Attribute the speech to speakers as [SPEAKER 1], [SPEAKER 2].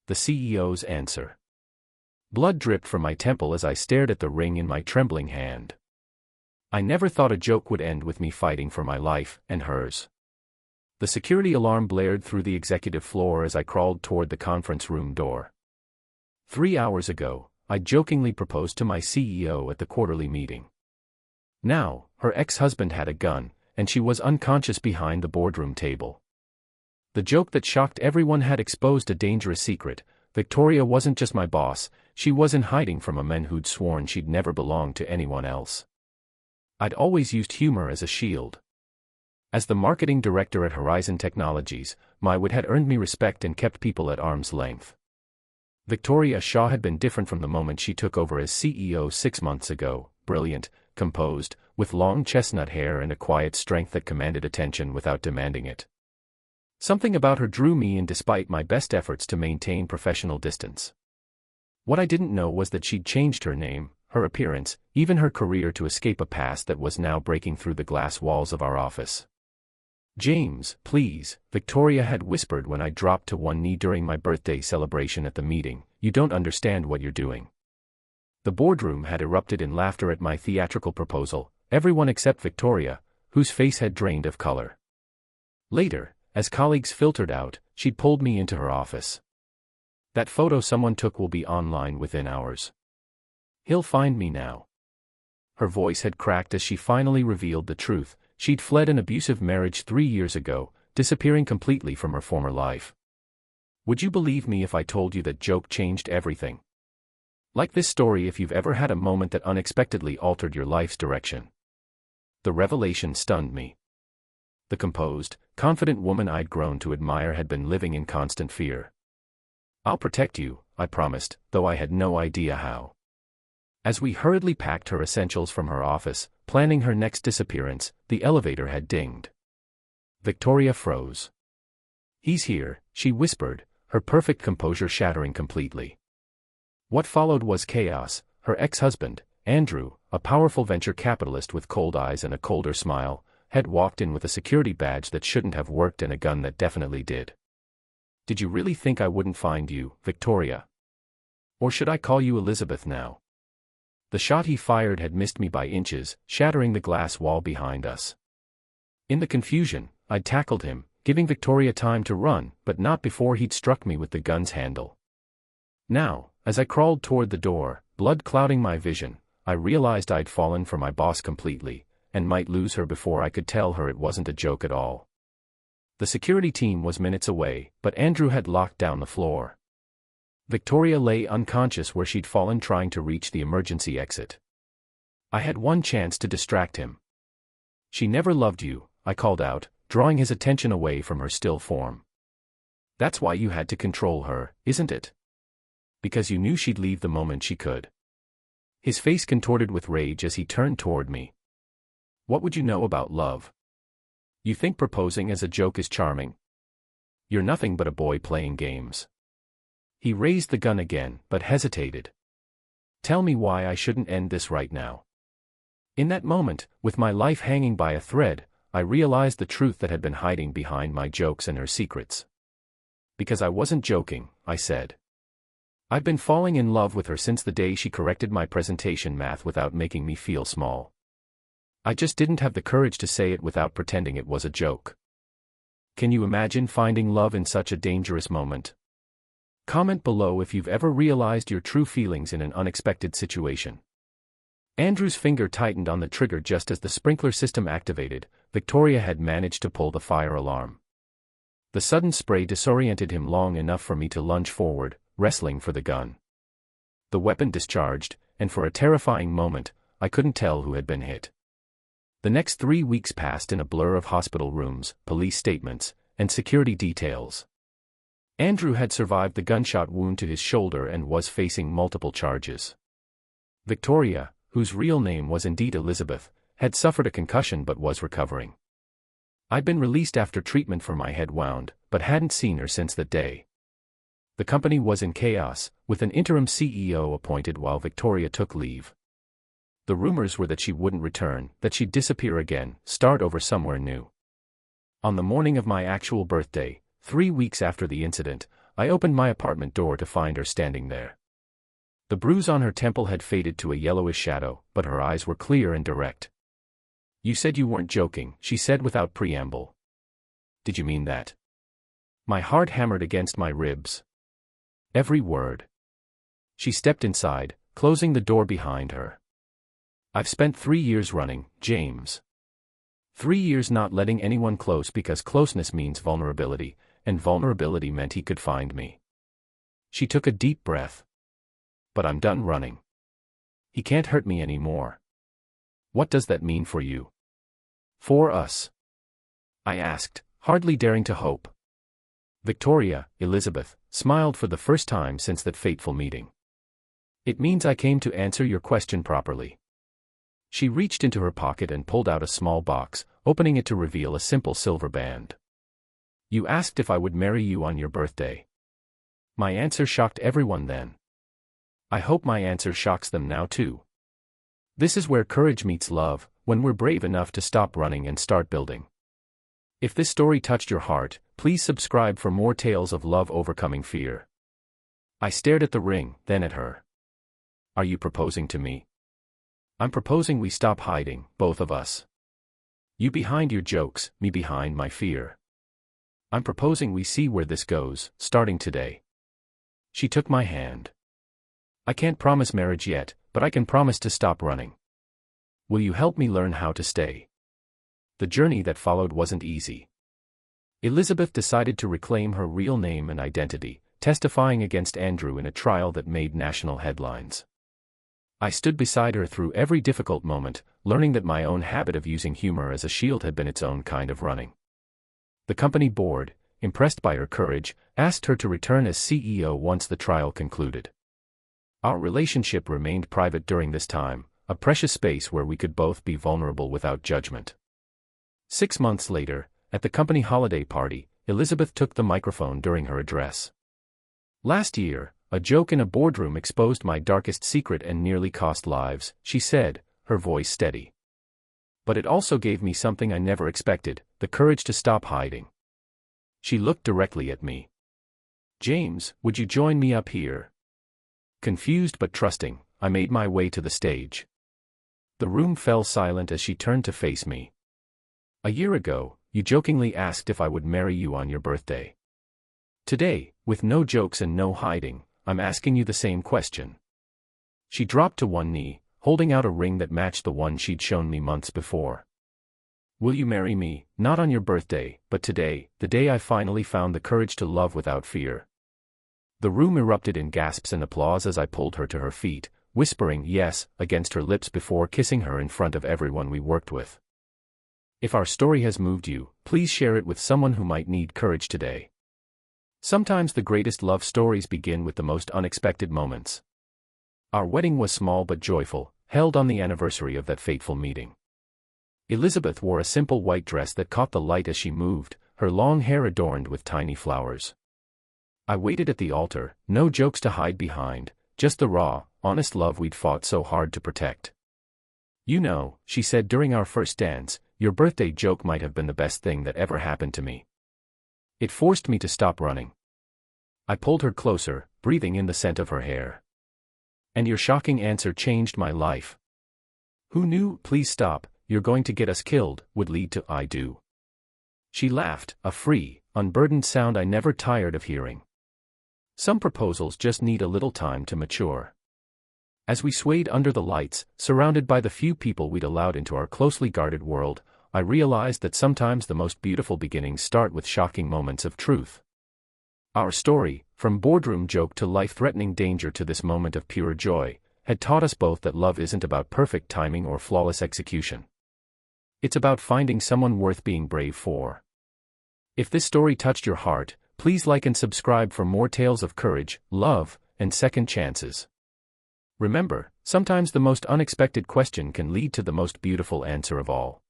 [SPEAKER 1] the CEO's answer. Blood dripped from my temple as I stared at the ring in my trembling hand. I never thought a joke would end with me fighting for my life and hers. The security alarm blared through the executive floor as I crawled toward the conference room door. 3 hours ago, I jokingly proposed to my CEO at the quarterly meeting. Now, her ex-husband had a gun, and she was unconscious behind the boardroom table. The joke that shocked everyone had exposed a dangerous secret. Victoria wasn't just my boss, she was in hiding from a man who'd sworn she'd never belonged to anyone else. I'd always used humor as a shield. As the marketing director at Horizon Technologies, my wit had earned me respect and kept people at arm's length. Victoria Shaw had been different from the moment she took over as CEO 6 months ago, brilliant, composed, with long chestnut hair and a quiet strength that commanded attention without demanding it. Something about her drew me in despite my best efforts to maintain professional distance. What I didn't know was that she'd changed her name, her appearance, even her career to escape a past that was now breaking through the glass walls of our office. "James, please," Victoria had whispered when I dropped to one knee during my birthday celebration at the meeting, "you don't understand what you're doing." The boardroom had erupted in laughter at my theatrical proposal, everyone except Victoria, whose face had drained of color. Later, as colleagues filtered out, she'd pulled me into her office. "That photo someone took will be online within hours. He'll find me now." Her voice had cracked as she finally revealed the truth. She'd fled an abusive marriage 3 years ago, disappearing completely from her former life. Would you believe me if I told you that joke changed everything? Like this story if you've ever had a moment that unexpectedly altered your life's direction. The revelation stunned me. The composed, confident woman I'd grown to admire had been living in constant fear. "I'll protect you," I promised, though I had no idea how. As we hurriedly packed her essentials from her office, planning her next disappearance, the elevator had dinged. Victoria froze. "He's here," she whispered, her perfect composure shattering completely. What followed was chaos. Her ex-husband, Andrew, a powerful venture capitalist with cold eyes and a colder smile, had walked in with a security badge that shouldn't have worked and a gun that definitely did. "Did you really think I wouldn't find you, Victoria? Or should I call you Elizabeth now?" The shot he fired had missed me by inches, shattering the glass wall behind us. In the confusion, I'd tackled him, giving Victoria time to run, but not before he'd struck me with the gun's handle. Now, as I crawled toward the door, blood clouding my vision, I realized I'd fallen for my boss completely, and might lose her before I could tell her it wasn't a joke at all. The security team was minutes away, but Andrew had locked down the floor. Victoria lay unconscious where she'd fallen trying to reach the emergency exit. I had one chance to distract him. "She never loved you," I called out, drawing his attention away from her still form. "That's why you had to control her, isn't it? Because you knew she'd leave the moment she could." His face contorted with rage as he turned toward me. "What would you know about love? You think proposing as a joke is charming? You're nothing but a boy playing games." He raised the gun again, but hesitated. "Tell me why I shouldn't end this right now." In that moment, with my life hanging by a thread, I realized the truth that had been hiding behind my jokes and her secrets. "Because I wasn't joking," I said. "I've been falling in love with her since the day she corrected my presentation math without making me feel small. I just didn't have the courage to say it without pretending it was a joke. Can you imagine finding love in such a dangerous moment? Comment below if you've ever realized your true feelings in an unexpected situation." Andrew's finger tightened on the trigger just as the sprinkler system activated. Victoria had managed to pull the fire alarm. The sudden spray disoriented him long enough for me to lunge forward, wrestling for the gun. The weapon discharged, and for a terrifying moment, I couldn't tell who had been hit. The next 3 weeks passed in a blur of hospital rooms, police statements, and security details. Andrew had survived the gunshot wound to his shoulder and was facing multiple charges. Victoria, whose real name was indeed Elizabeth, had suffered a concussion but was recovering. I'd been released after treatment for my head wound, but hadn't seen her since that day. The company was in chaos, with an interim CEO appointed while Victoria took leave. The rumors were that she wouldn't return, that she'd disappear again, start over somewhere new. On the morning of my actual birthday, 3 weeks after the incident, I opened my apartment door to find her standing there. The bruise on her temple had faded to a yellowish shadow, but her eyes were clear and direct. "You said you weren't joking," she said without preamble. "Did you mean that?" My heart hammered against my ribs. Every word. She stepped inside, closing the door behind her. "I've spent 3 years running, James. 3 years not letting anyone close because closeness means vulnerability, and vulnerability meant he could find me." She took a deep breath. "But I'm done running. He can't hurt me anymore." "What does that mean for you?" "For us?" I asked, hardly daring to hope. Victoria, Elizabeth, smiled for the first time since that fateful meeting. "It means I came to answer your question properly." She reached into her pocket and pulled out a small box, opening it to reveal a simple silver band. "You asked if I would marry you on your birthday." My answer shocked everyone then. I hope my answer shocks them now too. This is where courage meets love, when we're brave enough to stop running and start building. If this story touched your heart, please subscribe for more tales of love overcoming fear. I stared at the ring, then at her. "Are you proposing to me?" "I'm proposing we stop hiding, both of us. You behind your jokes, me behind my fear. I'm proposing we see where this goes, starting today." She took my hand. "I can't promise marriage yet, but I can promise to stop running. Will you help me learn how to stay?" The journey that followed wasn't easy. Elizabeth decided to reclaim her real name and identity, testifying against Andrew in a trial that made national headlines. I stood beside her through every difficult moment, learning that my own habit of using humor as a shield had been its own kind of running. The company board, impressed by her courage, asked her to return as CEO once the trial concluded. Our relationship remained private during this time, a precious space where we could both be vulnerable without judgment. 6 months later, at the company holiday party, Elizabeth took the microphone during her address. "Last year, a joke in a boardroom exposed my darkest secret and nearly cost lives," she said, her voice steady. "But it also gave me something I never expected, the courage to stop hiding." She looked directly at me. "James, would you join me up here?" Confused but trusting, I made my way to the stage. The room fell silent as she turned to face me. "A year ago, you jokingly asked if I would marry you on your birthday. Today, with no jokes and no hiding, I'm asking you the same question." She dropped to one knee, holding out a ring that matched the one she'd shown me months before. "Will you marry me, not on your birthday, but today, the day I finally found the courage to love without fear?" The room erupted in gasps and applause as I pulled her to her feet, whispering "yes" against her lips before kissing her in front of everyone we worked with. If our story has moved you, please share it with someone who might need courage today. Sometimes the greatest love stories begin with the most unexpected moments. Our wedding was small but joyful, held on the anniversary of that fateful meeting. Elizabeth wore a simple white dress that caught the light as she moved, her long hair adorned with tiny flowers. I waited at the altar, no jokes to hide behind, just the raw, honest love we'd fought so hard to protect. "You know," she said during our first dance, "your birthday joke might have been the best thing that ever happened to me. It forced me to stop running." I pulled her closer, breathing in the scent of her hair. "And your shocking answer changed my life. Who knew, 'Please stop, you're going to get us killed,' would lead to 'I do'?" She laughed, a free, unburdened sound I never tired of hearing. Some proposals just need a little time to mature. As we swayed under the lights, surrounded by the few people we'd allowed into our closely guarded world, I realized that sometimes the most beautiful beginnings start with shocking moments of truth. Our story, from boardroom joke to life-threatening danger to this moment of pure joy, had taught us both that love isn't about perfect timing or flawless execution. It's about finding someone worth being brave for. If this story touched your heart, please like and subscribe for more tales of courage, love, and second chances. Remember, sometimes the most unexpected question can lead to the most beautiful answer of all.